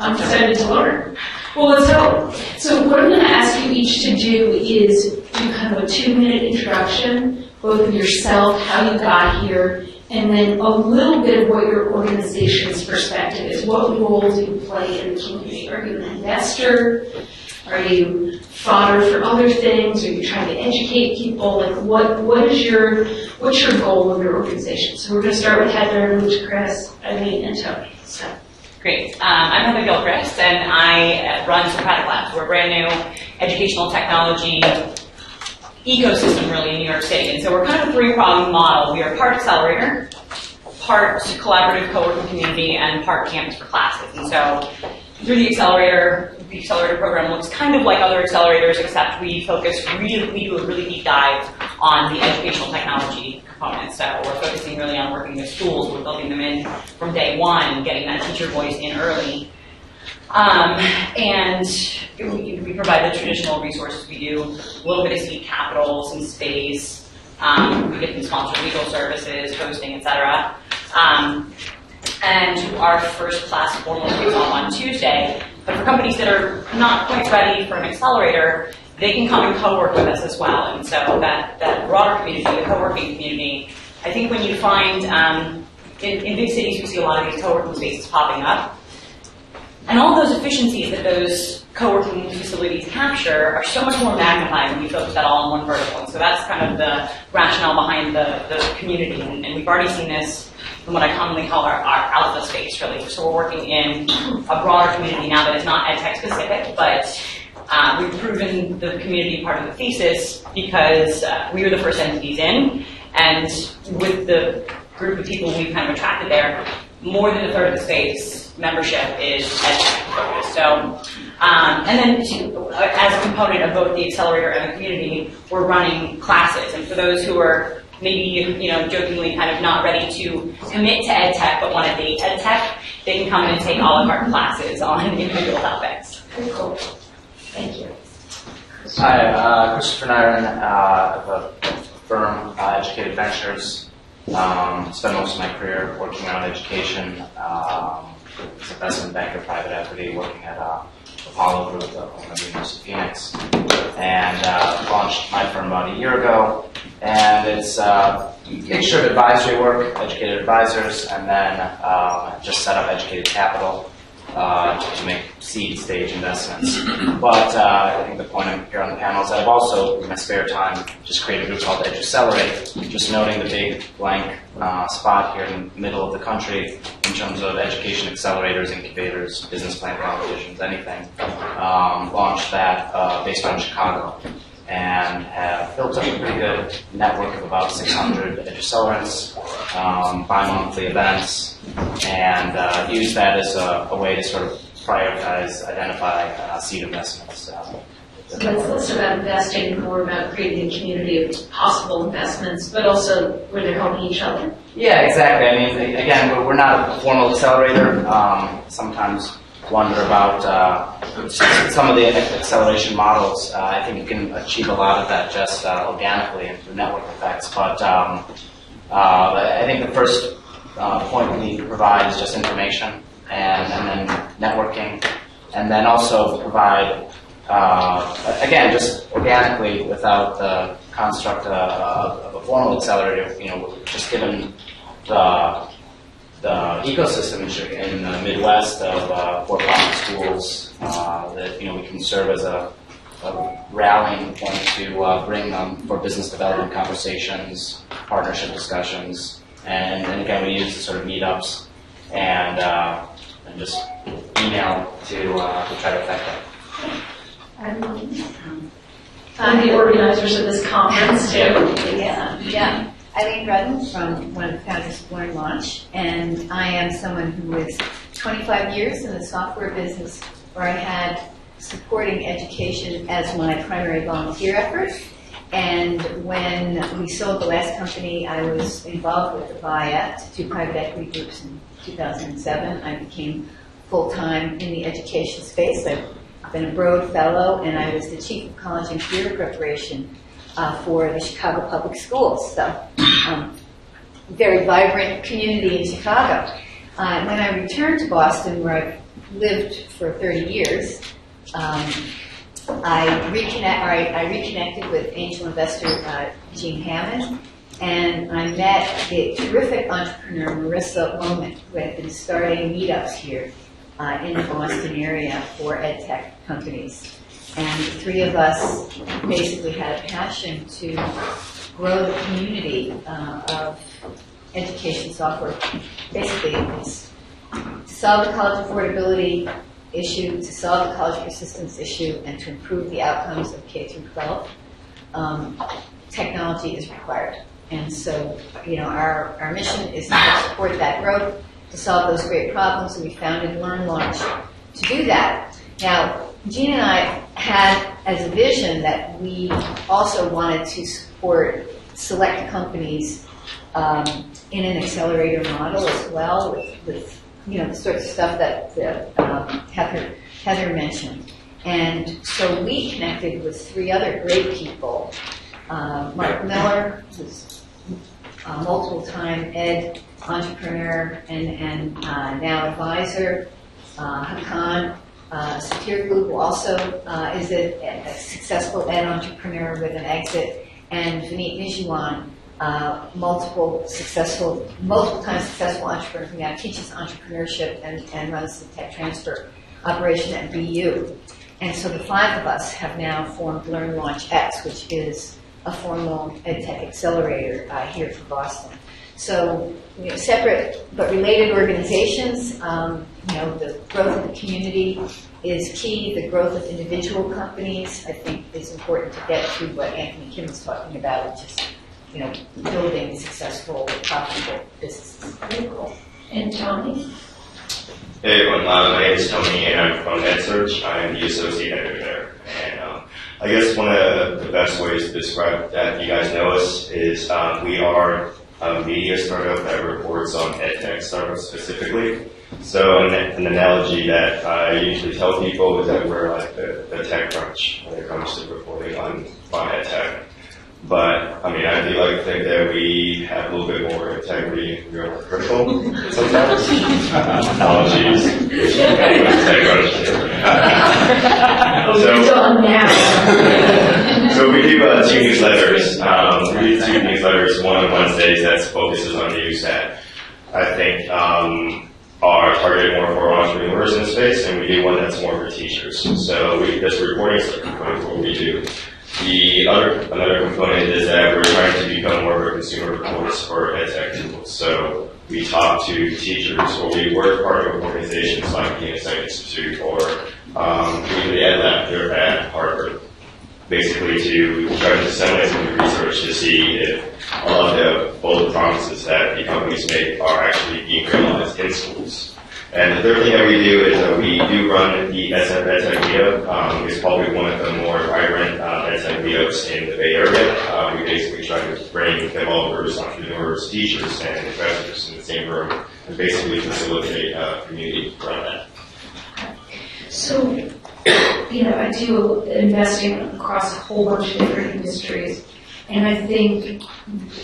I'm excited to learn. Well, let's go. So what I'm going to ask you each to do is do kind of a 2-minute introduction, both of yourself, how you got here, and then a little bit of what your organization's perspective is. What role do you play in the community? Are you an investor? Are you fodder for other things? Are you trying to educate people? Like, what's your goal of your organization? So we're going to start with Heather, move to Chris, Eileen, and Tony. So. Great. I'm Heather Gilchrist, and I run Socratic Labs. We're a brand new educational technology ecosystem, really, in New York City. And so we're kind of a 3-pronged model. We are part accelerator, part collaborative co-working community, and part campus for classes. And so through the accelerator program looks kind of like other accelerators, except we do a really deep dive on the educational technology component. So we're focusing really on working with schools. We're building them in from day one, getting that teacher voice in early. And we provide the traditional resources. We do a little bit of seed capital, some space. We get them sponsored legal services, hosting, etc. And our first class formally kicks off on Tuesday. But for companies that are not quite ready for an accelerator, they can come and co-work with us as well. And so that broader community, the co-working community, I think when you find, in big cities, we see a lot of these co-working spaces popping up. And all those efficiencies that those co-working facilities capture are so much more magnified when you focus that all in one vertical. And so that's kind of the rationale behind the community. And we've already seen this in what I commonly call our alpha space, really. So we're working in a broader community now that is not edtech specific, but we've proven the community part of the thesis because we were the first entities in, and with the group of people we've kind of attracted there, more than a third of the space membership is edtech focused. So, and then as a component of both the accelerator and the community, we're running classes. And for those who are maybe, jokingly kind of not ready to commit to EdTech but want to date EdTech, they can come in and take all of our classes on individual topics. Very cool. Thank you. Hi, Christopher Nyron of a firm, Educated Ventures. Spent most of my career working on education as investment banker, private equity, working at Apollo Group, at the University of Phoenix, and launched my firm about a year ago. And it's a mixture of advisory work, educated advisors, and then just set up Educated Capital to make seed stage investments. But I think the point here on the panel is that I've also, in my spare time, just created a group called EduCelerate, just noting the big blank spot here in the middle of the country in terms of education accelerators, incubators, business plan competitions, anything. Launched that based on Chicago, and have built up a pretty good network of about 600 EduCelerants, bi-monthly events, and use that as a way to sort of prioritize, identify seed investments. So that's less about investing, more about creating a community of possible investments, but also where they're helping each other. Yeah, exactly. I mean, again, we're not a formal accelerator. Sometimes wonder about some of the acceleration models. I think you can achieve a lot of that just organically and through network effects. But I think the first point we need to provide is just information and then networking, and then also provide, again, just organically without the construct of a formal accelerator, just given the ecosystem in the Midwest of for-profit schools that we can serve as a rallying point to bring them for business development conversations, partnership discussions, and again we use the sort of meetups and just email to try to affect that. I'm the organizers of this conference too. Yeah. Eileen Rudden from one of the founders of Learn Launch, and I am someone who was 25 years in the software business where I had supporting education as my primary volunteer effort. And when we sold the last company, I was involved with the buyout to two private equity groups in 2007. I became full-time in the education space. I've been a Broad Fellow, and I was the chief of college and career preparation for the Chicago Public Schools. So, very vibrant community in Chicago. When I returned to Boston, where I've lived for 30 years, I reconnected with angel investor Gene Hammond, and I met the terrific entrepreneur Marissa Moment, who had been starting meetups here in the Boston area for ed tech companies. And the three of us basically had a passion to grow the community of education software. Basically, it's to solve the college affordability issue, to solve the college persistence issue, and to improve the outcomes of K through 12. Technology is required. And so, our mission is to help support that growth, to solve those great problems, and we founded Learn Launch to do that. Now, Gene and I had as a vision that we also wanted to support select companies in an accelerator model as well, with the sorts of stuff that Heather mentioned. And so we connected with three other great people. Mark Miller, who's multiple-time ed entrepreneur and now advisor. Hakan Satirglu, who also is a successful ed entrepreneur with an exit, and Vineet Nijuan, multiple times successful entrepreneur who now teaches entrepreneurship and runs the tech transfer operation at BU. And so the five of us have now formed Learn Launch X, which is a formal EdTech accelerator here for Boston. So, separate but related organizations. The growth of the community is key. The growth of individual companies, I think, is important to get to what Anthony Kim was talking about, which is, building successful, profitable businesses. Very cool. And Tony? Hey everyone, my name is Tony and I'm from EdSearch. I'm the associate editor there. And I guess one of the best ways to describe that you guys know us is we are a media startup that reports on EdTech startups specifically. So an analogy that I usually tell people is that we're like the tech crunch when it comes to reporting on EdTech. But, I do like to think that we have a little bit more integrity and we're more critical sometimes. Apologies. So we do two newsletters. We do two newsletters, one on Wednesdays that focuses on news that I think are targeted more for entrepreneurs in the space, and we do one that's more for teachers. So this reporting is a component of what we do. Another component is that we're trying to become more of a consumer reports for EdTech tools. So we talk to teachers, or we work part of organizations like the Insight Institute or even the Ed Lab here at Harvard, basically to try to disseminate some of the research to see if a lot of the bold promises that the companies make are actually being realized in schools. And the third thing that we do is we do run the EdTech meetup. It's probably one of the more vibrant EdTech meetups in the Bay Area. We basically try to bring developers, entrepreneurs, teachers, and investors in the same room and basically facilitate a community around that. So, I do investing across a whole bunch of different industries. And I think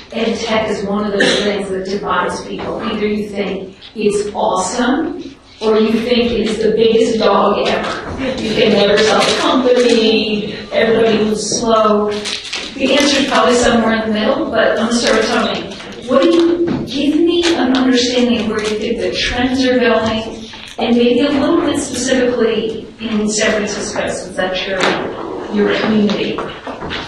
EdTech is one of those things that divides people. Either you think it's awesome, or you think it's the biggest dog ever. You can never sell the company, everybody moves slow. The answer is probably somewhere in the middle, but I'm going to start with Tony. Give me an understanding of where you think the trends are going, and maybe a little bit specifically in San Francisco, since that's your community.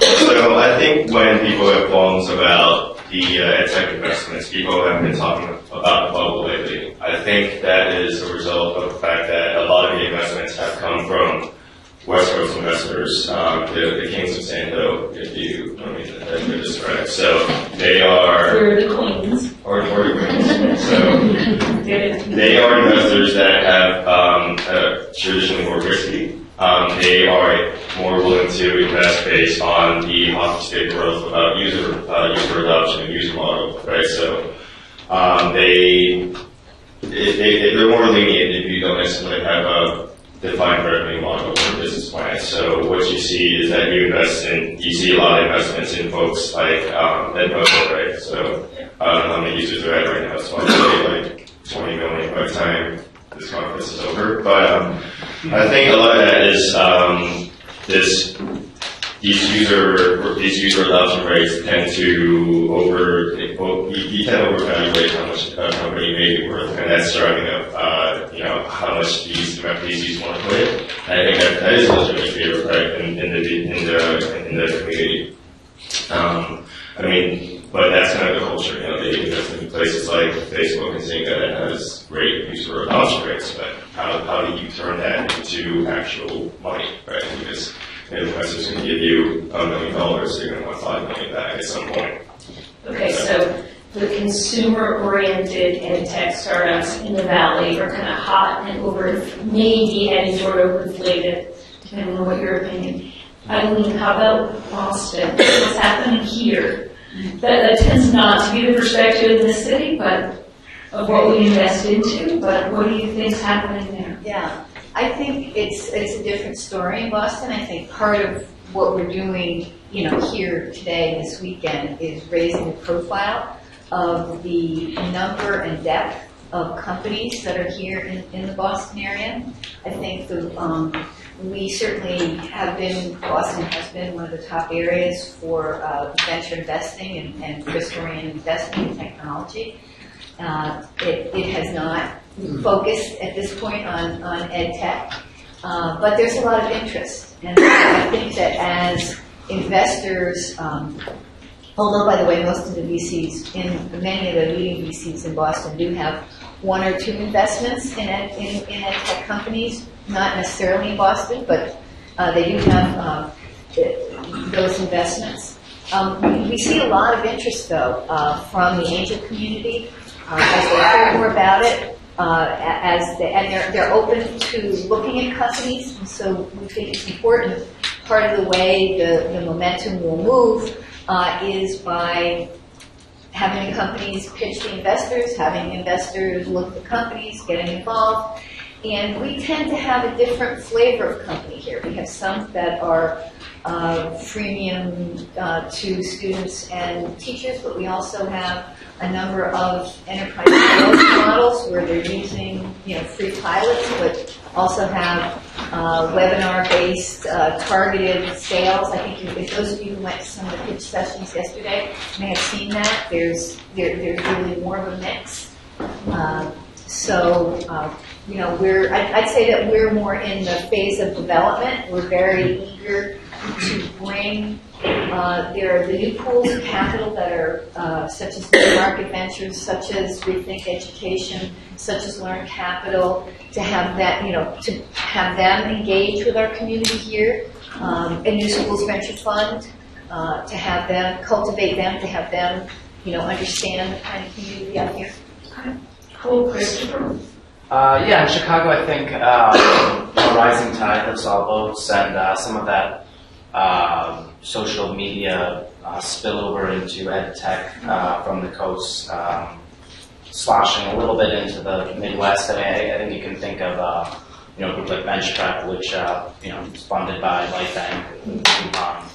So I think when people have qualms about the EdTech investments, people have been talking about the bubble lately. I think that is a result of the fact that a lot of the investments have come from West Coast investors, the kings of San Diego, if you want me to describe. So they are... We're the queens. Or the queens. So they are investors that have traditionally more risky. They are more willing to invest based on the hockey stick growth of user adoption and user model, right? So they're more lenient if you don't necessarily have a defined revenue model or business plan. So what you see is that you see a lot of investments in folks like Edmodo, right? So I don't know how many users are at right now, so I'd say like 20 million by the time the this conference is over. But I think a lot of that is these user adoption rates tend to you tend to overvaluate how much a company may be worth, and that's driving up how much these users want to put in. And I think that is a legitimate fear, right, in the community. I mean, but that's kind of the culture. They invest in places like Facebook and Zynga that has great user adoption rates, but how do you turn that into actual money, right? Because if an investor's going to give you $1 million, they're going to want $5 million back at some point. Okay, so the consumer-oriented ed tech startups in the Valley are kind of hot and maybe heading toward overinflated, depending on what your opinion. Eileen, how about Boston? What's happening here? That tends not to be the perspective in the city, but of what we invest into. But what do you think is happening there? Yeah, I think it's a different story in Boston. I think part of what we're doing, here today, this weekend, is raising the profile of the number and depth of companies that are here in the Boston area. I think we certainly Boston has been one of the top areas for venture investing and risk-oriented investing in technology. It has not focused at this point on ed tech, but there's a lot of interest. And I think that as investors, although, by the way, most of the VCs, many of the leading VCs in Boston do have 1 or 2 investments in ed tech companies, not necessarily in Boston, but they do have those investments. We see a lot of interest, though, from the angel community as they hear more about it, and they're open to looking at companies, and so we think it's important. Part of the way the momentum will move is by having companies pitch to investors, having investors look at the companies, getting involved. And we tend to have a different flavor of company here. We have some that are freemium to students and teachers, but we also have a number of enterprise sales models where they're using free pilots, but also have webinar-based targeted sales. I think if those of you who went to some of the pitch sessions yesterday may have seen that. There's really more of a mix. I'd say that we're more in the phase of development. We're very eager to bring there are the new pools of capital that are such as new market ventures, such as Rethink Education, such as Learn Capital, to have that to have them engage with our community here, and New Schools Venture Fund, to have them cultivate them, to have them understand the kind of community out here. Cool, Christopher. In Chicago, I think a rising tide lifts all boats, and some of that social media spillover into ed tech from the coast, sloshing a little bit into the Midwest. I think you can think of a group like Bench Prep, which is funded by Life Bank,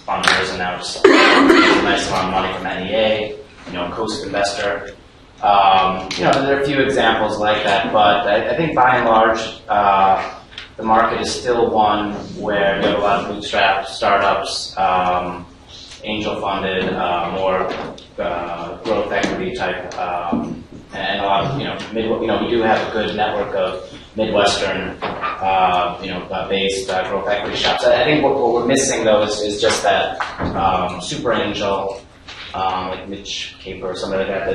funders, and now just a nice amount of money from NEA, Coast Investor. There are a few examples like that, but I think by and large, the market is still one where you have a lot of bootstrap startups, angel-funded, more growth equity type, and a lot of we do have a good network of Midwestern, based growth equity shops. I think what we're missing though is just that super angel. Like Mitch Caper or something like that,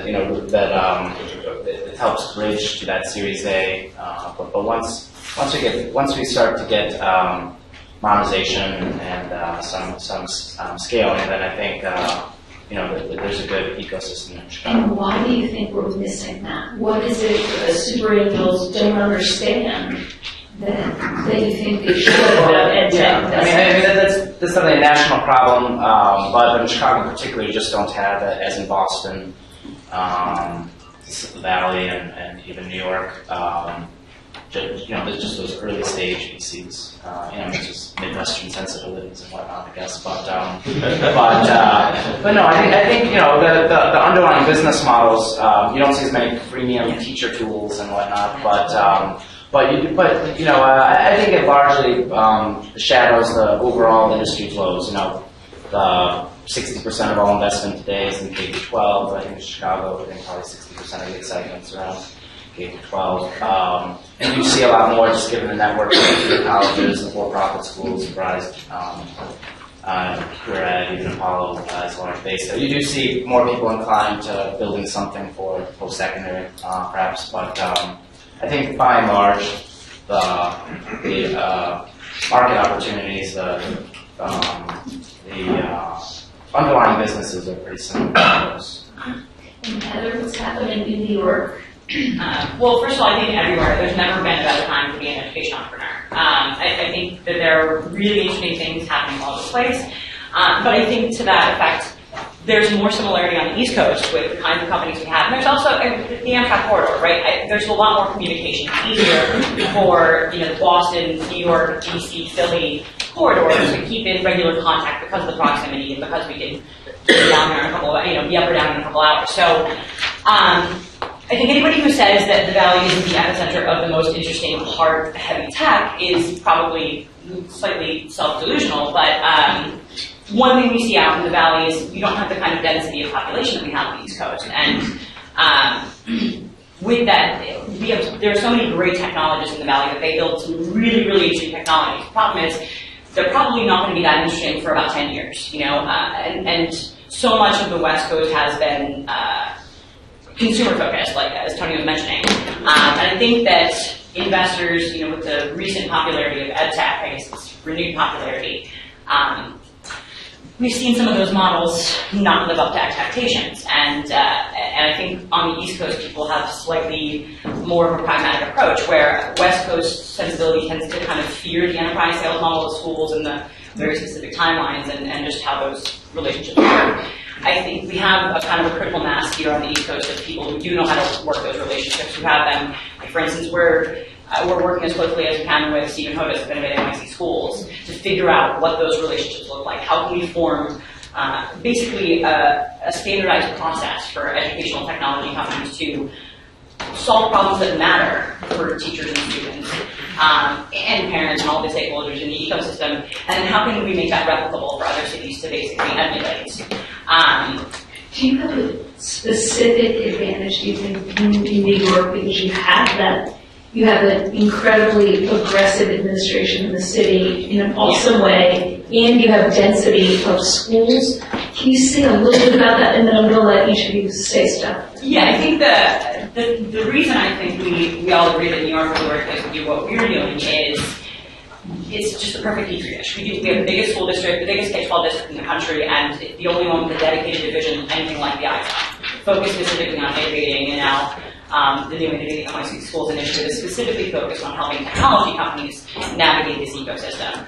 it helps bridge to that Series A. But once we start to get monetization and some scaling, then I think there's a good ecosystem in Chicago. And why do you think we're missing that? What is it that super angels don't understand that you think they should about ed tech? That's definitely a national problem, but in Chicago in particular, you just don't have it, as in Boston, the Valley, and even New York. There's just those early stage VCs. It's just Midwestern sensibilities and whatnot, I guess. But no, I think the underlying business models. You don't see as many freemium teacher tools and whatnot, but But I think it largely shadows the overall industry flows. The 60% of all investment today is in K-12. I think in Chicago, I think probably 60% of the excitement around K-12. And you see a lot more just given the network of the colleges, the for-profit schools, Rise, Pure Ed, even Apollo is large base. So you do see more people inclined to building something for post-secondary, perhaps. But I think by and large, the market opportunities, the underlying businesses are pretty similar to those. And Heather, what's happening in New York? Well, first of all, I think everywhere, there's never been a better time to be an education entrepreneur. I think that there are really interesting things happening all over the place. But I think to that effect, there's more similarity on the East Coast with the kinds of companies we have. And there's also the Amtrak corridor, right? There's a lot more communication. It's easier for the Boston, New York, DC, Philly corridors to keep in regular contact because of the proximity and because we can be down there in a couple of, be up or down in a couple hours. So I think anybody who says that the Valley isn't the epicenter of the most interesting hard, heavy tech is probably slightly self-delusional, but one thing we see out in the Valley is you don't have the kind of density of population that we have on the East Coast. And with that, there are so many great technologists in the Valley that they build some really, really interesting technologies. The problem is they're probably not going to be that interesting for about 10 years, and so much of the West Coast has been consumer focused, like as Tony was mentioning. And I think that investors, with the recent popularity of EdTech, I guess it's renewed popularity, we've seen some of those models not live up to expectations. And I think on the East Coast, people have slightly more of a pragmatic approach, where West Coast sensibility tends to kind of fear the enterprise sales model of schools and the very specific timelines and just how those relationships work. I think we have a kind of a critical mass here on the East Coast of people who do know how to work those relationships, who have them. Like, for instance, we're working as closely as we can with Stephen Hodes of Innovative NYC Schools to figure out what those relationships look like. How can we form basically a standardized process for educational technology companies to solve problems that matter for teachers and students and parents and all the stakeholders in the ecosystem, and then how can we make that replicable for other cities to basically emulate? Do you have a specific advantage, do you think, in New York, because you have an incredibly aggressive administration in the city in an awesome way, and you have density of schools? Can you say a little bit about that, and then I'm going to let each of you say stuff? Yeah, I think the reason I think we all agree that New York is the right place to do what we're doing is it's just the perfect petri dish. We have the biggest school district, the biggest K-12 district in the country, and the only one with a dedicated division, anything like the ISA, focused specifically on innovating, and now the new Innovative NYC Schools initiative is specifically focused on helping technology companies navigate this ecosystem.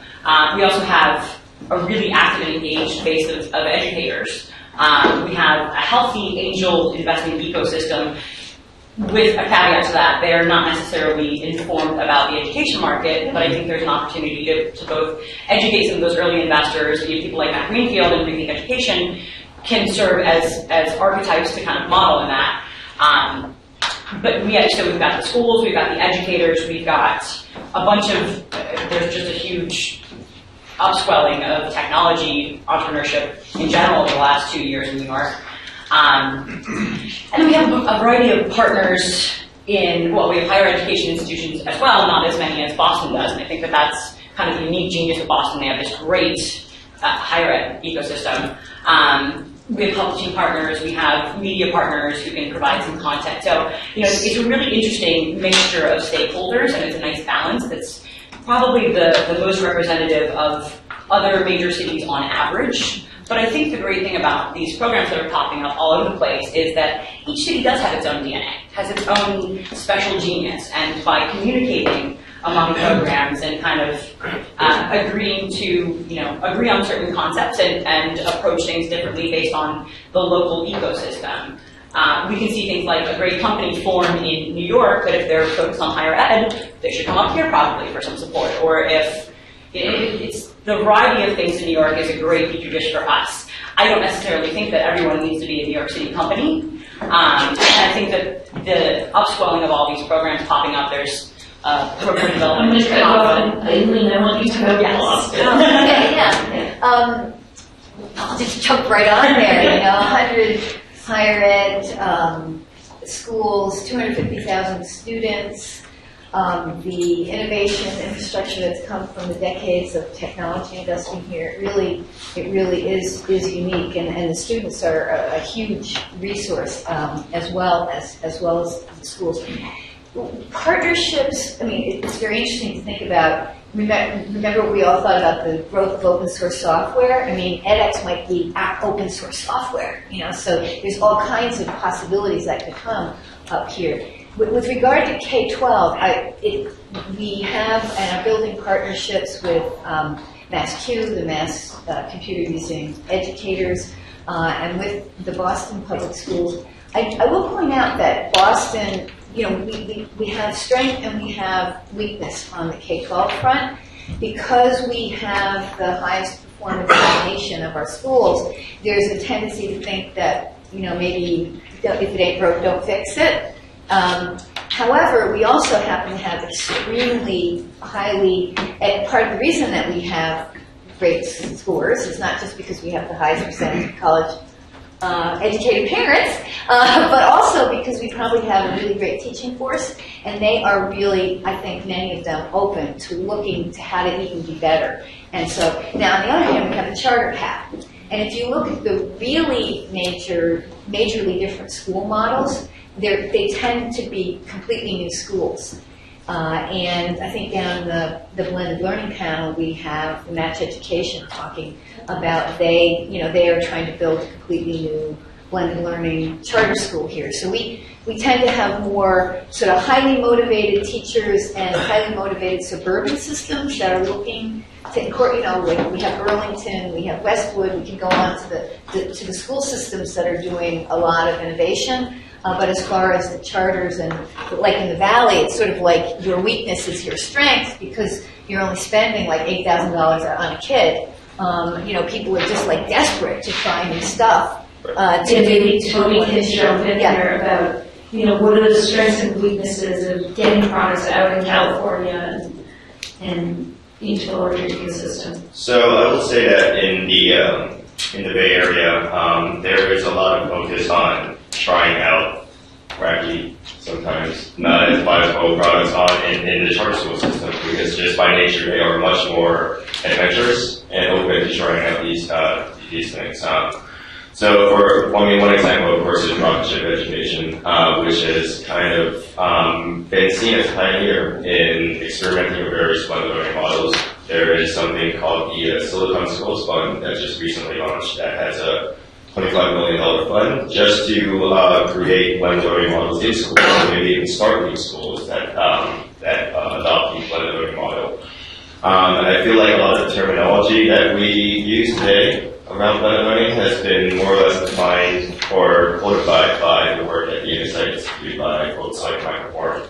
We also have a really active and engaged base of educators. We have a healthy angel investment ecosystem. With a caveat to that, they're not necessarily informed about the education market, but I think there's an opportunity to both educate some of those early investors. People like Matt Greenfield and Rethink Education can serve as archetypes to kind of model in that. But so we've got the schools, we've got the educators, we've got a bunch of, there's just a huge upswelling of technology entrepreneurship in general over the last 2 years in New York. And then we have a variety of partners we have higher education institutions as well, not as many as Boston does, and I think that that's kind of the unique genius of Boston. They have this great higher ed ecosystem. We have publishing partners, we have media partners who can provide some content. So, it's a really interesting mixture of stakeholders, and it's a nice balance that's probably the most representative of other major cities on average. But I think the great thing about these programs that are popping up all over the place is that each city does have its own DNA, has its own special genius, and by communicating among programs and kind of agreeing to, agree on certain concepts and approach things differently based on the local ecosystem. We can see things like a great company form in New York, but if they're focused on higher ed, they should come up here probably for some support. Or if it's the variety of things in New York is a great petri dish for us. I don't necessarily think that everyone needs to be a New York City company. And I think that the upswelling of all these programs popping up, there's program I'm development. going to cut you off, and Aileen, I want you to go Yes. Boston. Yeah. I'll just jump right on there, 100 higher ed schools, 250,000 students, the innovation infrastructure that's come from the decades of technology investing here, it really is unique, and the students are a huge resource, as well as the schools. Partnerships, it's very interesting to think about. Remember we all thought about the growth of open source software? edX might be open source software, so there's all kinds of possibilities that could come up here. With regard to K-12, we have and are building partnerships with MassQ, the Mass Computer Using Educators, and with the Boston Public Schools. I will point out that Boston, we have strength and we have weakness on the K-12 front. Because we have the highest performance in the nation of our schools, there's a tendency to think that, maybe if it ain't broke, don't fix it. However, we also happen to have extremely highly, and part of the reason that we have great scores is not just because we have the highest percentage of college educated parents, but also because we probably have a really great teaching force, and they are really, I think, many of them open to looking to how to even be better. And so, now on the other hand, we have a charter path. And if you look at the really majorly different school models, they tend to be completely new schools. And I think down the blended learning panel, we have the Match Education talking about they are trying to build a completely new blended learning charter school here. So we tend to have more sort of highly motivated teachers and highly motivated suburban systems that are looking to incorporate, like we have Burlington, we have Westwood, we can go on to the school systems that are doing a lot of innovation. But as far as the charters and like in the Valley, it's sort of like your weakness is your strength because you're only spending like $8,000 on a kid. People are just like desperate to try new stuff. Maybe Tony can jump in there about, what are the strengths and weaknesses of getting products out in California and into the larger ecosystem. So I will say that in the Bay Area, there is a lot of focus on trying out wacky, sometimes not as viable products in the charter school system because just by nature they are much more adventurous and open to trying out these things. So one example, of course, is rocket ship education, which has kind of been seen as a pioneer in experimenting with various blended learning models. There is something called the Silicon Schools Fund that just recently launched that has a $25 million fund just to create blended learning models in schools, and maybe even start new schools that adopt the blended learning model. And I feel like a lot of the terminology that we use today around blended learning has been more or less defined or codified by the work at the Insight Institute by folks like Michael Warren.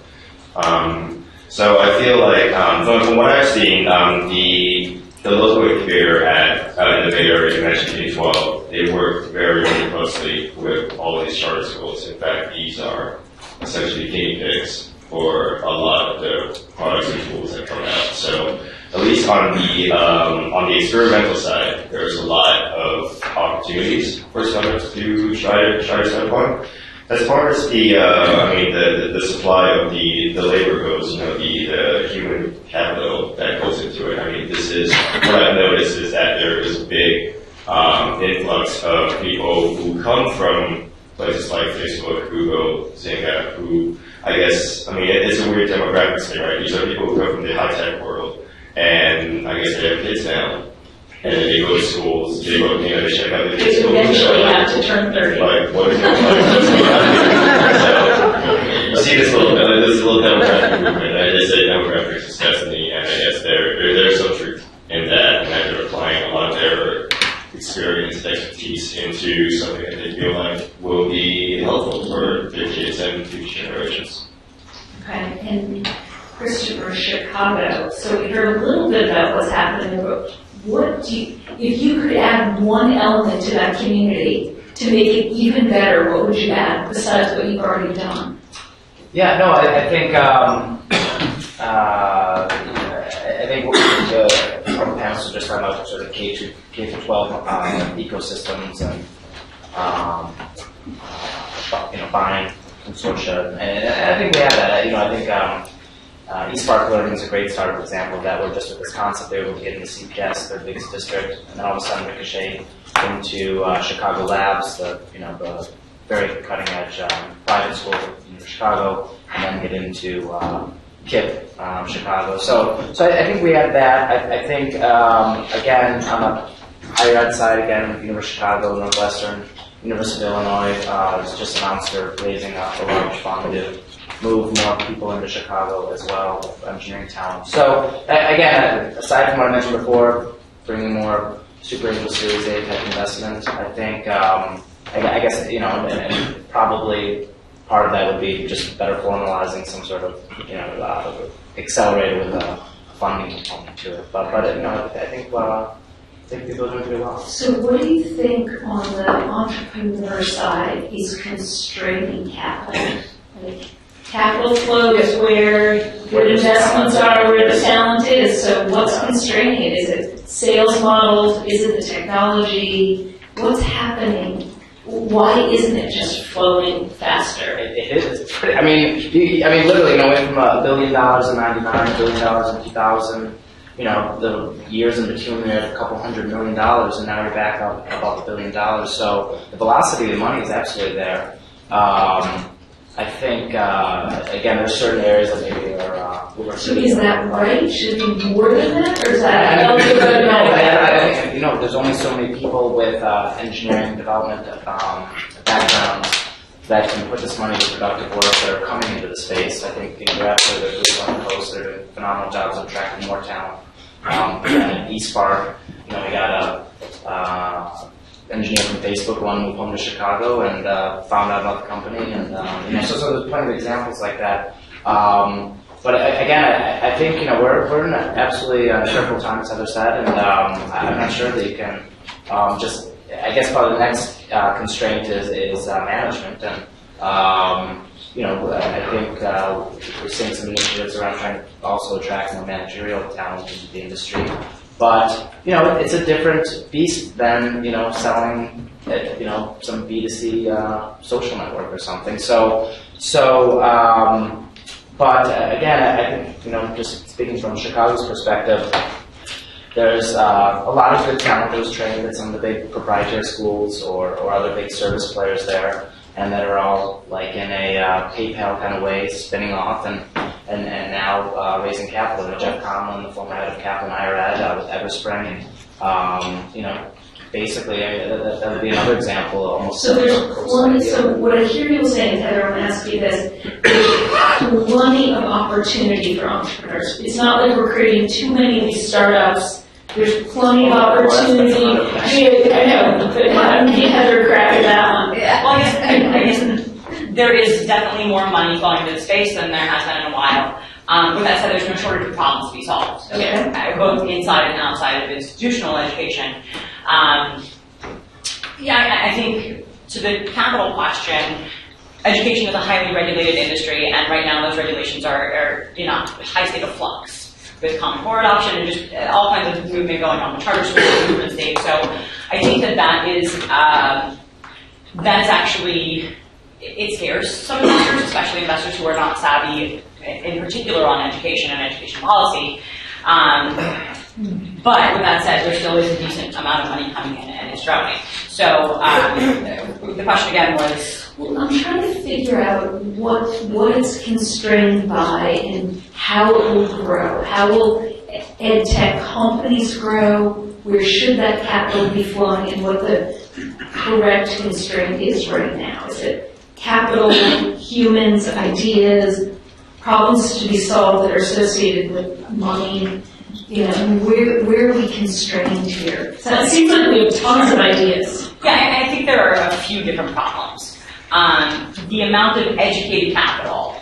So I feel like, from what I've seen, the local incubator in the Bay Area, you mentioned K-12, they work very, very closely with all of these charter schools. In fact, these are essentially guinea pigs for a lot of the products and tools that come out. So at least on the experimental side, there's a lot of opportunities for startups to try to set upon. As far as the supply of the labor goes, the human capital that goes into it. This is what I've noticed is that there is a big influx of people who come from places like Facebook, Google, Zynga, who I guess it's a weird demographic thing, right? These are people who come from the high tech world, and I guess they have kids now. And then they go to schools, they check out the kids' schools. Eventually have to turn 30. Like, what is it like? So, you see this little demographic movement. I just say demographic success in the end. I guess there's some truth in that, and that they're applying a lot of their experience and expertise into something that they feel like will be helpful for their kids and future generations. Okay, and Christopher, Chicago. So we heard a little bit about what's happening in the world. If you could add one element to that community to make it even better, what would you add besides what you've already done? Yeah, no, I think I think the panels are just talking about sort of K through 12 ecosystems and buying consortia, and I think we have that. I think East Park Learning is a great startup example of that. Where just with this concept, they were able to get into CPS, their biggest district, and then all of a sudden ricochet into Chicago Labs, the very cutting edge private school in Chicago, and then get into KIPP, Chicago. So I think we have that. I think, again, on the higher ed side, again, University of Chicago, Northwestern, University of Illinois has just announced they're raising a large fund to move more people into Chicago as well, engineering talent. So again, aside from what I mentioned before, bringing more Super Angel Series A type investment, I think, I guess, and probably part of that would be just better formalizing some sort of, accelerator with a funding component to it. But I think people are doing pretty well. So what do you think on the entrepreneur side is constraining capital? Like, capital flow is where good investments are, where the talent is. So what's constraining it? Is it sales models? Is it the technology? What's happening? Why isn't it just flowing faster? It is. It's pretty. Literally, went from $1 billion in '99, $1 billion in 2000. The years in between there, a couple $100 million, and now you're back up above $1 billion. So the velocity of the money is absolutely there. I think, again, there's certain areas that maybe are. So is that right? Should it be more than that, or is that? I think, there's only so many people with engineering development backgrounds that can put this money to productive work that are coming into the space. I think you're absolutely the group on the coast. They're doing phenomenal jobs of attracting more talent. Again, in East Park, we got a engineer from Facebook who moved home to Chicago and found out about the company, and so there's plenty of examples like that. But again, I think we're in an absolutely critical time, as Heather said, and I'm not sure that you can just. I guess probably the next constraint is management, and I think we're seeing some initiatives around trying to also attract more managerial talent into the industry. But it's a different beast than selling some B2C social network or something. But again, I think just speaking from Chicago's perspective, there's a lot of good talent that was trained at some of the big proprietary schools or other big service players there, and that are all like in a PayPal kind of way, spinning off and now raising capital. Jeff Conlon, the former head of Kaplan Higher Ed with Everspring, basically that would be another example. Almost. So there's plenty. So what I hear you saying, Heather, I'm going to ask you this: there's plenty of opportunity for entrepreneurs. It's not like we're creating too many of these startups. There's plenty of opportunity. I know, but how did Heather crack at that one? Well, I guess there is definitely more money flowing into the space than there has been in a while. With that said, there's no shortage of problems to be solved, both inside and outside of institutional education. I think to the capital question, education is a highly regulated industry, and right now those regulations are in a high state of flux with Common Core adoption and just all kinds of movement going on with charter schools movement state. So I think that is actually, it scares some investors, especially investors who are not savvy, in particular on education and education policy. But with that said, there still is a decent amount of money coming in and it's growing. So the question again was... Well, I'm trying to figure out what it's constrained by and how it will grow. How will ed tech companies grow? Where should that capital be flowing, and what the correct constraint is right now? Is it capital, humans, ideas, problems to be solved that are associated with money? Where are we constrained here? So it seems like we have tons of ideas. Yeah, I think there are a few different problems. The amount of educated capital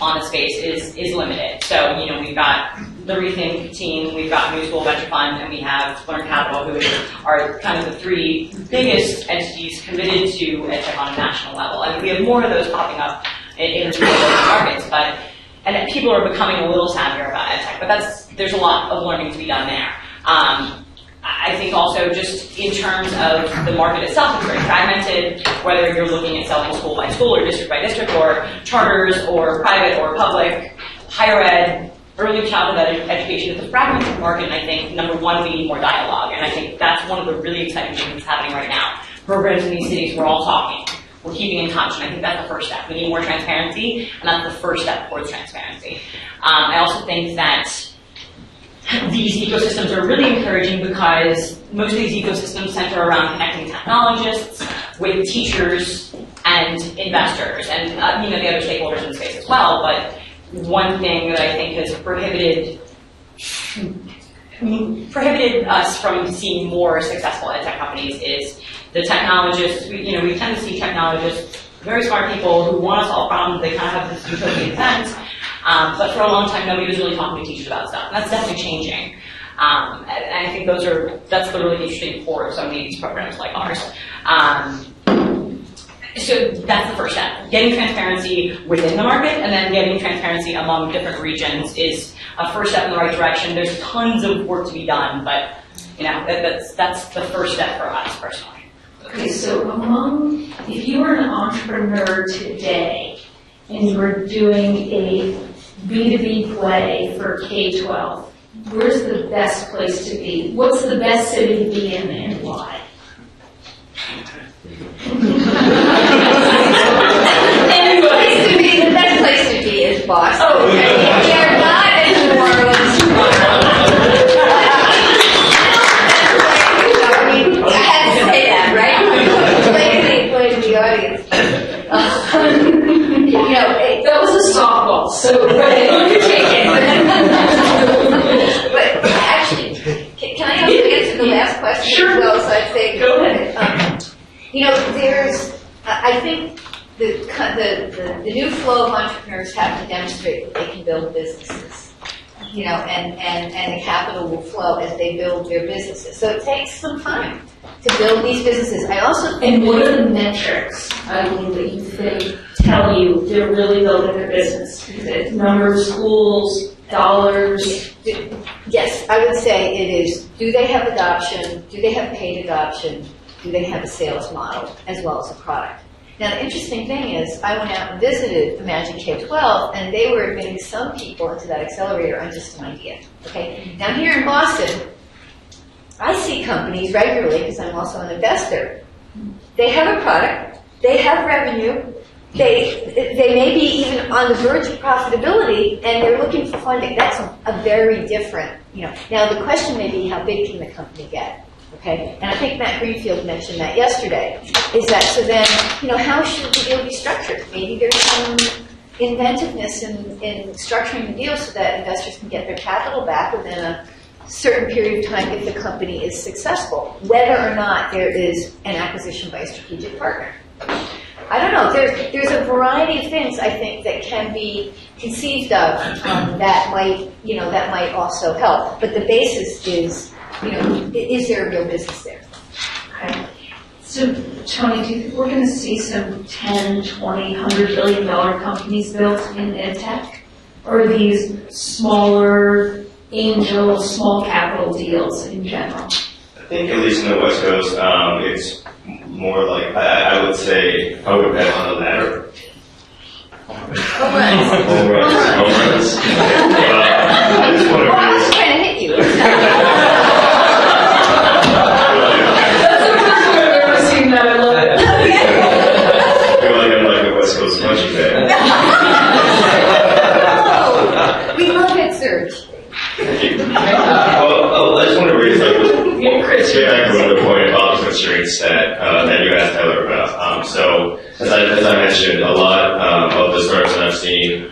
on the space is limited. So, we've got the Rethink team, we've got New School Venture Fund, and we have Learn Capital, who are kind of the three biggest entities committed to EdTech on a national level. And we have more of those popping up in the markets. But and people are becoming a little savvier about ed tech, but there's a lot of learning to be done there. I think also just in terms of the market itself, it's very fragmented, whether you're looking at selling school by school or district by district or charters or private or public, higher ed, early childhood education. It's a fragmented market, and I think, number one, we need more dialogue, and I think that's one of the really exciting things that's happening right now. Programs in these cities, we're all talking. We're keeping in touch, and I think that's the first step. We need more transparency, and that's the first step towards transparency. I also think that these ecosystems are really encouraging because most of these ecosystems center around connecting technologists with teachers and investors and the other stakeholders in the space as well. But one thing that I think has prohibited us from seeing more successful ed tech companies is the technologists. We tend to see technologists, very smart people who want to solve problems. They kind of have this utopian sense. But for a long time, nobody was really talking to teachers about stuff. And that's definitely changing. And I think that's the really interesting core of so many of these programs like ours. So that's the first step. Getting transparency within the market and then getting transparency among different regions is a first step in the right direction. There's tons of work to be done, but that's the first step for us personally. Okay, so if you were an entrepreneur today and you were doing a B2B play for K-12, where's the best place to be? What's the best city to be in and why? The best place to be is Boston. Oh, okay. We are not in New Orleans. I had to say that, right? Play to the audience. That was a softball, so you can take it. But actually, can I also answer the last question? Sure. As well, so I'd say, Go ahead. I think the new flow of entrepreneurs have to demonstrate that they can build businesses, and the capital will flow as they build their businesses. So it takes some time to build these businesses. I also think. And what are the metrics, that you think tell you they're really building their business? Is it number of schools, dollars? Yes, I would say it is, do they have adoption? Do they have paid adoption? Do they have a sales model as well as a product? Now, the interesting thing is, I went out and visited Imagine K-12, and they were admitting some people into that accelerator on just an idea. Okay. Now, here in Boston, I see companies regularly, because I'm also an investor. They have a product, they have revenue, they may be even on the verge of profitability, and they're looking for funding. That's a very different, Now, the question may be, how big can the company get? Okay, and I think Matt Greenfield mentioned that yesterday, is that so then, how should the deal be structured? Maybe there's some inventiveness in structuring the deal so that investors can get their capital back within a certain period of time if the company is successful, whether or not there is an acquisition by a strategic partner. I don't know, there's a variety of things I think that can be conceived of that might also help, but the basis is, is there a real business there? Okay. So, Tony, do you think we're going to see some 10, 20, $100 billion companies built in ed tech? Or are these smaller angel, small capital deals in general? I think at least in the West Coast, it's more like, I would say, I would bet on the latter. Home runs. I just want to I was trying to hit you. That's the first time I've ever seen that. I love it. I feel like I'm like a West Coast punching bag. Oh, we love it, Serge. I just want to raise Chris. get back to another point about the constraints that you asked Tyler about. So as I mentioned, a lot of the startups that I've seen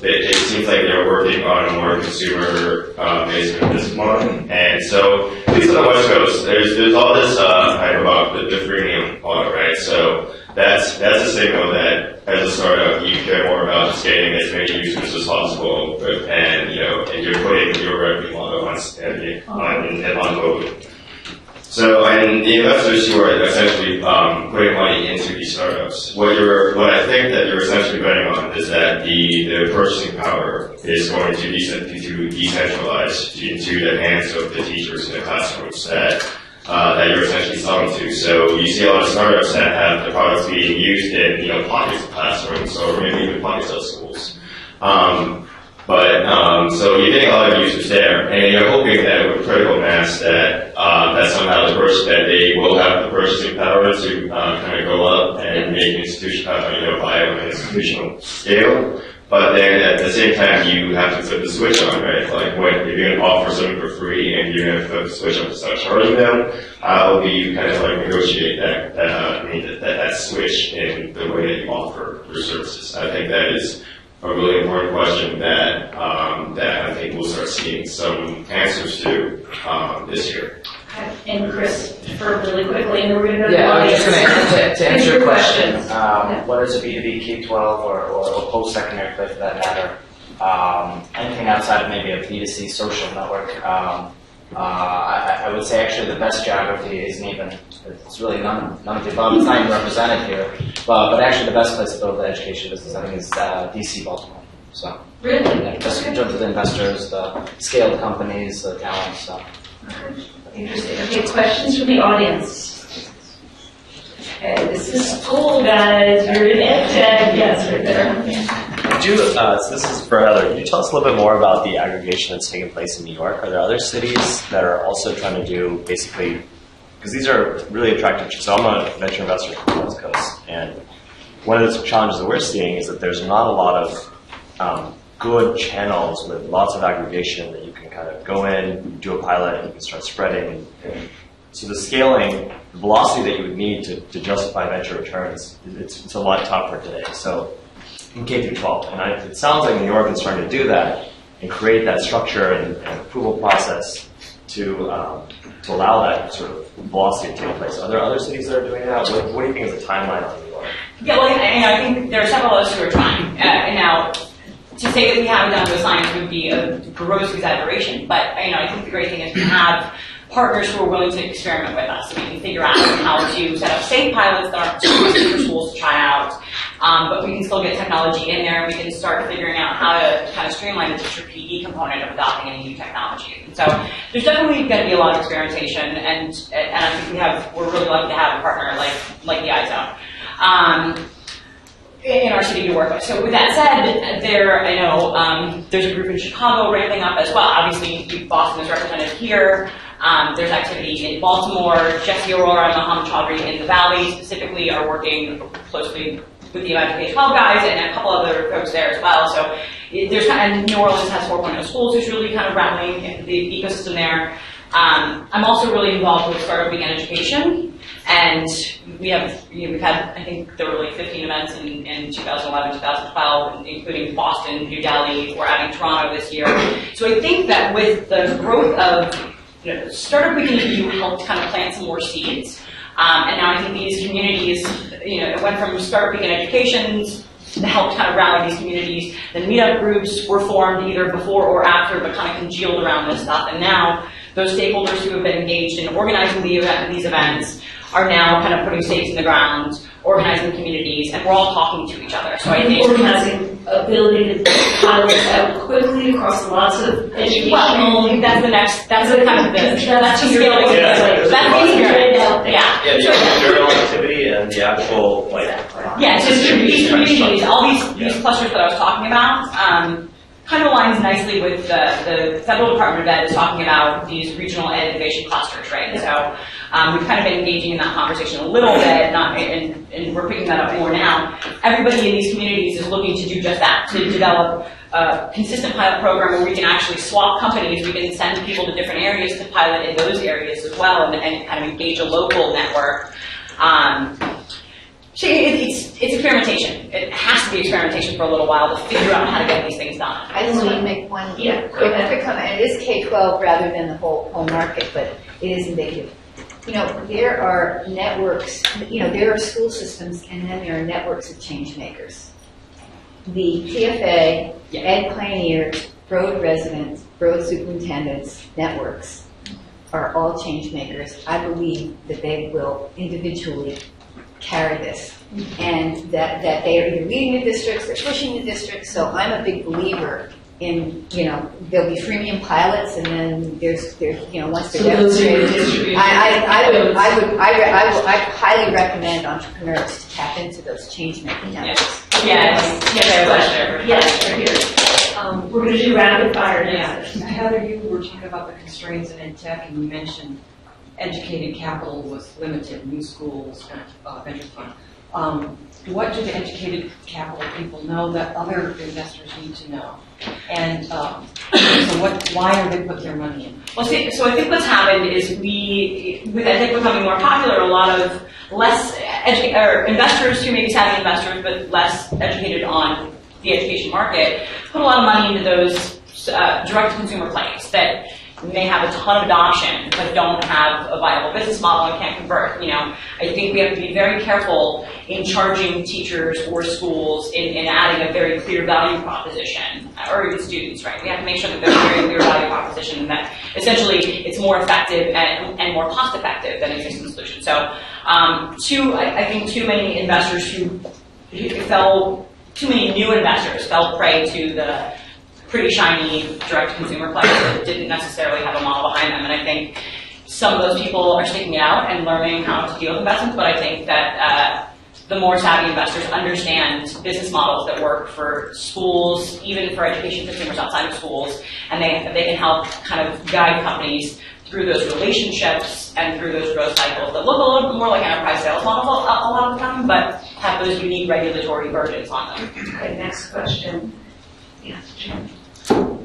it seems like they're working on a more consumer-based business model. And so, at least on the West Coast, there's all this hype about the freemium model, right? So that's a signal that as a startup, you care more about just getting as many users as possible, and you're putting your revenue model on code. So, and the investors who are essentially putting money into these startups, what I think that you're essentially betting on is that the purchasing power is going to be decentralized into the hands of the teachers in the classrooms that you're essentially selling to. So you see a lot of startups that have the products being used in pockets of classrooms or maybe even pockets of schools. So you're getting a lot of users there, and you're hoping that with critical mass that somehow that they will have the purchasing power to kind of go up and make institution, buy on an institutional scale. But then at the same time, you have to flip the switch on, right? Like if you're going to offer something for free and you're going to flip the switch on to start charging them, how do you kind of like negotiate that switch in the way that you offer your services? I think that is a really important question that I think we'll start seeing some answers to this year. And Chris, for really quickly, and then we're going to go to the Yeah, I was audience. just going to answer your question. Yeah. Whether it's a B2B K-12 or post-secondary play for that matter, anything outside of maybe a B2C social network, I would say actually the best geography isn't even, it's really none of the above, it's not even represented here, but actually the best place to build the education business I think is DC, Baltimore. So, Really? yeah, just in terms of the investors, the scaled companies, the talent, so. Interesting. Okay, questions from the audience? Okay, this is cool, guys. You're in EdTech. Yes, right there. So this is for Heather. Can you tell us a little bit more about the aggregation that's taking place in New York? Are there other cities that are also trying to do basically, because these are really attractive. So I'm a venture investor from the West Coast, and one of the challenges that we're seeing is that there's not a lot of good channels with lots of aggregation that you can kind of go in, do a pilot, and you can start spreading. And so the scaling, the velocity that you would need to justify venture returns, it's a lot tougher today. So in K through 12, and it sounds like New York is trying to do that and create that structure and approval process to allow that sort of velocity to take place. Are there other cities that are doing that? What do you think is the timeline on New York? Yeah, well, I think there are several of us who are trying. And now, to say that we haven't done those science would be a gross exaggeration. But I think the great thing is we have partners who are willing to experiment with us. We can figure out how to set up safe pilots that aren't too risky for schools to try out. But we can still get technology in there. We can start figuring out how to kind of streamline the teacher PD component of adopting any new technology. And so there's definitely going to be a lot of experimentation, and I think we're really lucky to have a partner like the iZone in our city to work with. So with that said, I know there's a group in Chicago ramping up as well. Obviously, Boston is represented here. There's activity in Baltimore. Jesse Aurora and Mohammed Chaudhry in the Valley specifically are working closely with the United K-12 guys and a couple other folks there as well. So there's kind of, New Orleans has 4.0 schools, who's really kind of rattling the ecosystem there. I'm also really involved with Startup Weekend Education, and we've had, I think there were like 15 events in 2011, 2012, including Boston, New Delhi. We're adding Toronto this year. So I think that with the growth of Startup Weekend EU helped kind of plant some more seeds. And now I think these communities, it went from Startup Weekend Educations to help kind of rally these communities. Then meetup groups were formed either before or after, but kind of congealed around this stuff. And now those stakeholders who have been engaged in organizing these events are now kind of putting stakes in the ground, organizing communities, and we're all talking to each other. So I think organizing ability to pilot out quickly across lots of education. Well, that's the kind of the scaling. Yeah. Yeah. Yeah, the journal activity and the actual Yeah, so these communities, all these clusters that I was talking about, kind of aligns nicely with the federal Department of Ed is talking about these regional ed innovation clusters, right? So we've kind of been engaging in that conversation a little bit, and we're picking that up more now. Everybody in these communities is looking to do just that, to develop a consistent pilot program where we can actually swap companies. We can send people to different areas to pilot in those areas as well, and kind of engage a local network. It's experimentation. It has to be experimentation for a little while to figure out how to get these things done. I just want to make one quick comment. And it is K-12 rather than the whole market, but it is indicative. There are networks, there are school systems, and then there are networks of change makers. The TFA, Ed Pioneers, Broad Residents, Broad Superintendents, networks. are all change makers. I believe that they will individually carry this, and that they are either leading the districts, they're pushing the districts. So I'm a big believer in, there'll be freemium pilots, and then there's once they're demonstrated. I highly recommend entrepreneurs to tap into those change making efforts. Yes, pleasure. Yes, we're here. We're going to do rapid fire now. Heather, you were talking about the constraints in ed tech, and you mentioned educated capital was limited, new schools, venture fund. What do the educated capital people know that other investors need to know? And why are they put their money in? Well, so I think what's happened is with EdTech becoming more popular, a lot of investors who may be savvy investors but less educated on the education market put a lot of money into those direct-to-consumer plays that may have a ton of adoption but don't have a viable business model and can't convert. I think we have to be very careful in charging teachers or schools in adding a very clear value proposition, or even students, right? We have to make sure that there's a very clear value proposition and that essentially it's more effective and more cost effective than existing solutions. So I think too many investors too many new investors fell prey to the pretty shiny direct-to-consumer players that didn't necessarily have a model behind them. And I think some of those people are sticking it out and learning how to deal with investments, but I think that the more savvy investors understand business models that work for schools, even for education consumers outside of schools, and they can help kind of guide companies through those relationships and through those growth cycles that look a little bit more like enterprise sales models a lot of the time, but have those unique regulatory versions on them. Okay, next question. Yes, Jim.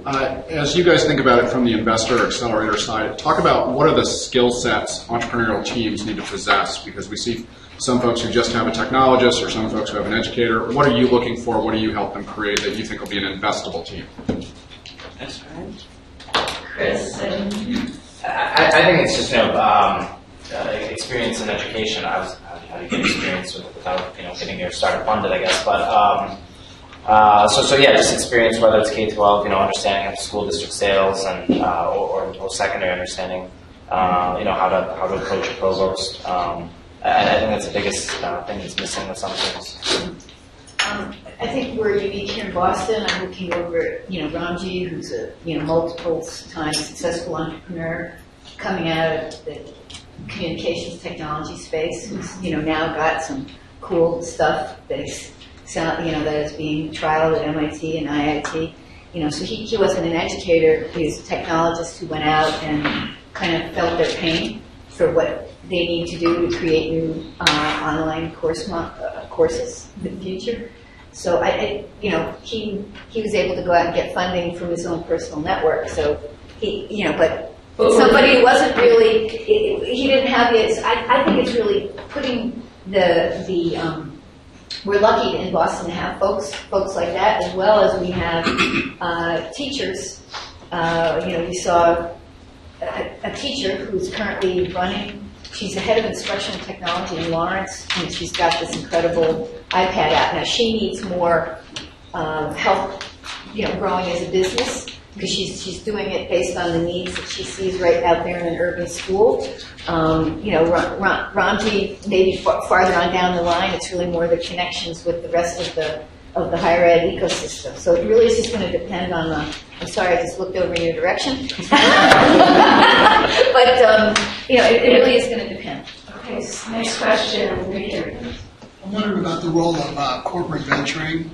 As you guys think about it from the investor accelerator side, talk about what are the skill sets entrepreneurial teams need to possess, because we see some folks who just have a technologist or some folks who have an educator. What are you looking for? What do you help them create that you think will be an investable team? That's right. Chris, and I think it's just experience in education. How do you get experience without getting your startup funded, I guess. But just experience, whether it's K-12, understanding of school district sales and or secondary understanding, how to approach a provost. I think that's the biggest thing that's missing with some things. I think we're unique here in Boston. I'm looking over at, Ramji, who's a, multiple times successful entrepreneur coming out of the communications technology space, who's, now got some cool stuff that is, that is being trialed at MIT and IIT. So he wasn't an educator. He was a technologist who went out and kind of felt their pain for what they need to do to create new online courses for the future. So he was able to go out and get funding from his own personal network. So but somebody who wasn't really, he didn't have this. I think it's really putting we're lucky in Boston to have folks like that, as well as we have teachers. We saw a teacher who's currently running. She's the head of instructional technology in Lawrence, and she's got this incredible iPad app. Now she needs more help, growing as a business, because she's doing it based on the needs that she sees right out there in an urban school. Ramji, maybe farther on down the line, it's really more the connections with the rest of the higher ed ecosystem. So it really is just going to depend on I'm sorry, I just looked over in your direction. But, it really is going to depend. okay, next question. Right here. I'm wondering about the role of corporate venturing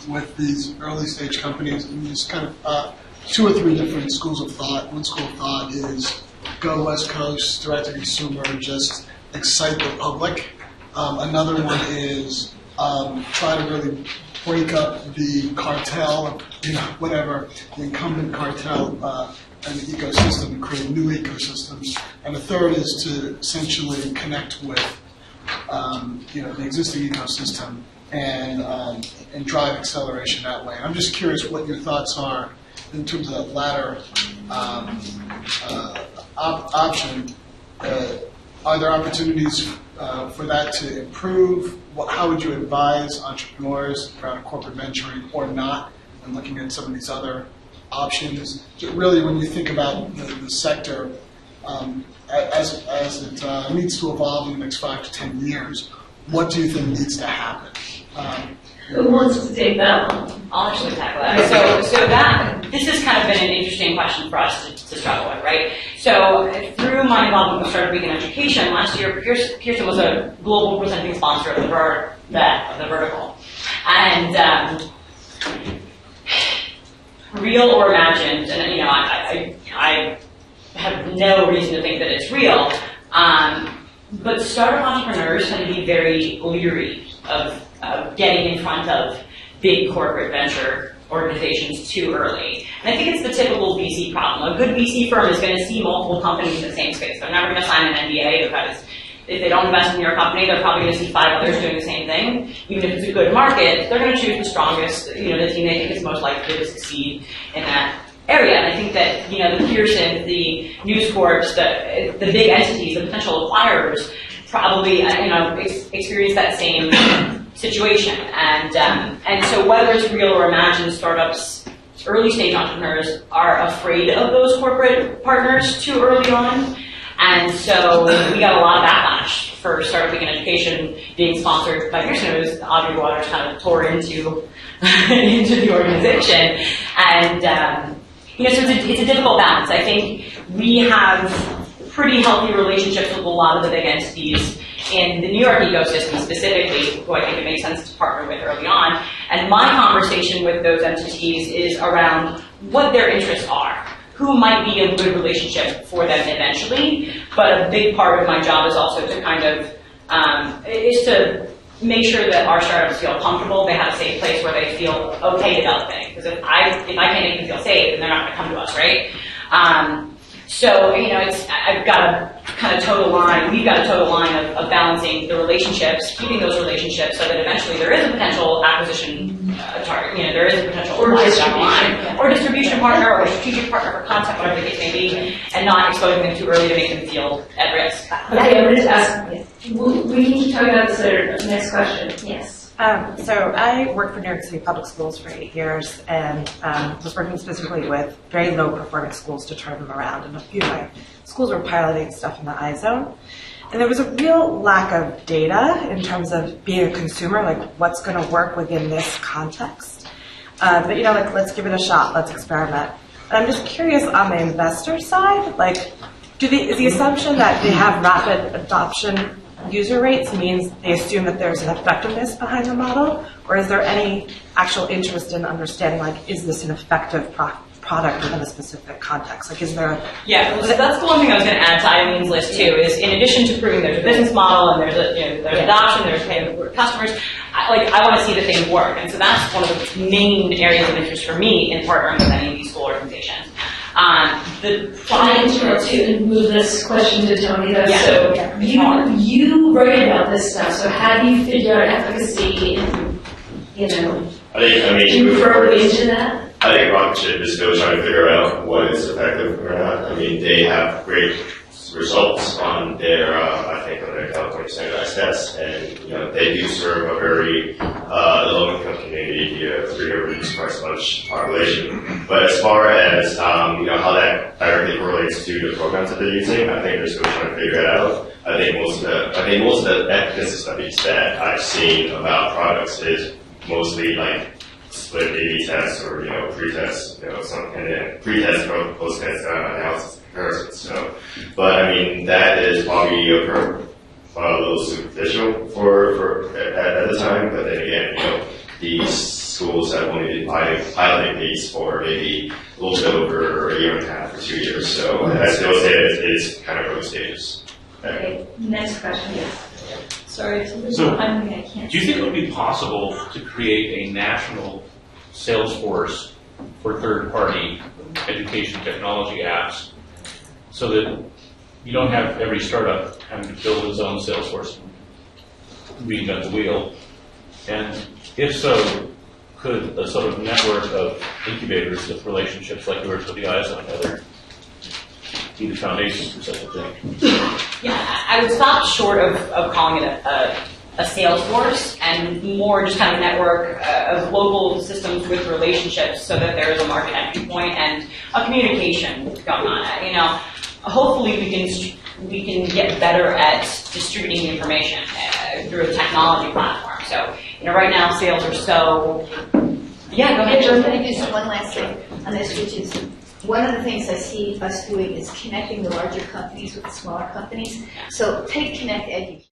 with these early stage companies, and just kind of two or three different schools of thought. One school of thought is go West Coast, direct to consumer, just excite the public. Another one is try to really break up the cartel, whatever, the incumbent cartel and the ecosystem, and create new ecosystems. And the third is to essentially connect with the existing ecosystem and drive acceleration that way. I'm just curious what your thoughts are in terms of that latter option. Are there opportunities for that to improve? How would you advise entrepreneurs around corporate venturing or not, and looking at some of these other options? Really, when you think about the sector, as it needs to evolve in the next 5 to 10 years, what do you think needs to happen? Who wants to take that one? I'll actually tackle that. This has kind of been an interesting question for us to struggle with, right? So through my involvement with Startup Week in Education, last year, Pearson was a global presenting sponsor of the vertical. And real or imagined, and I have no reason to think that it's real, but startup entrepreneurs tend to be very leery of getting in front of big corporate venture organizations too early. And I think it's the typical VC problem. A good VC firm is going to see multiple companies in the same space. They're never going to sign an NDA because if they don't invest in your company, they're probably going to see 5 others doing the same thing. Even if it's a good market, they're going to choose the strongest, the team they think is most likely to succeed in that area. And I think that, the Pearson, the News Corps, the big entities, the potential acquirers probably, experience that same situation. And so whether it's real or imagined, startups, early stage entrepreneurs are afraid of those corporate partners too early on. And so we got a lot of backlash for Startup Week in Education being sponsored by Pearson. It was Audrey Waters kind of tore into the organization. And, so it's a difficult balance. I think we have pretty healthy relationships with a lot of the big entities in the New York ecosystem specifically, who I think it makes sense to partner with early on. And my conversation with those entities is around what their interests are. Who might be a good relationship for them eventually, but a big part of my job is also to is to make sure that our startups feel comfortable, they have a safe place where they feel okay developing. Because if I can't make them feel safe, then they're not going to come to us, right? I've got a kind of total line, we've got a total line of balancing the relationships, keeping those relationships so that eventually there is a potential acquisition target, there is a potential Or distribution. or distribution partner or a strategic partner for content, whatever the case may be, and not exposing them too early to make them feel at risk. Okay, I'm going to ask, we need to talk about this later. Next question. Yes. So I worked for New York City Public Schools for 8 years and was working specifically with very low performing schools to turn them around. And a few of my schools were piloting stuff in the iZone. And there was a real lack of data in terms of being a consumer, like what's going to work within this context. But let's give it a shot, let's experiment. And I'm just curious on the investor side, is the assumption that they have rapid adoption user rates means they assume that there's an effectiveness behind the model, or is there any actual interest in understanding, is this an effective product within a specific context? Is there Yeah, so that's the one thing I was going to add to Eileen's list too, is in addition to proving there's a business model and there's adoption, there's paying for customers, I want to see the thing work. And so that's one of the main areas of interest for me in partnering with any of these school organizations. Can I interrupt you and move this question to Tony? Yeah. So you write about this stuff, so how do you figure out efficacy and, do you refer into that? I think Rocketship is still trying to figure out what is effective or not. They have great results on their California standardized tests, and they do serve a very low-income community, 300 price lunch population. But as far as how that directly correlates to the programs that they're using, I think they're still trying to figure it out. I think most of the efficacy studies that I've seen about products is mostly split A/B tests or pre-tests, and then pre-test post-test analysis comparison. So, but that is probably a little superficial for at the time. But then again, these schools have only been piloting these for maybe a little bit over a year and a half or 2 years. So I still say it's kind of early stages. Okay, next question. Yes. Sorry. So, do you think it would be possible to create a national sales force for third-party education technology apps so that you don't have every startup having to build its own sales force and reinvent the wheel? And if so, could a sort of network of incubators with relationships like yours with the iZone ever be the foundation for such a thing? Yeah, I would stop short of calling it a sales force and more just kind of a network of local systems with relationships so that there is a market entry point and a communication going on. hopefully we can get better at distributing information through a technology platform. So, right now sales are so, yeah, go ahead, I'm Joe. going to do one last thing on this, which is one of the things I see us doing is connecting the larger companies with the smaller companies. So take Connect Edu.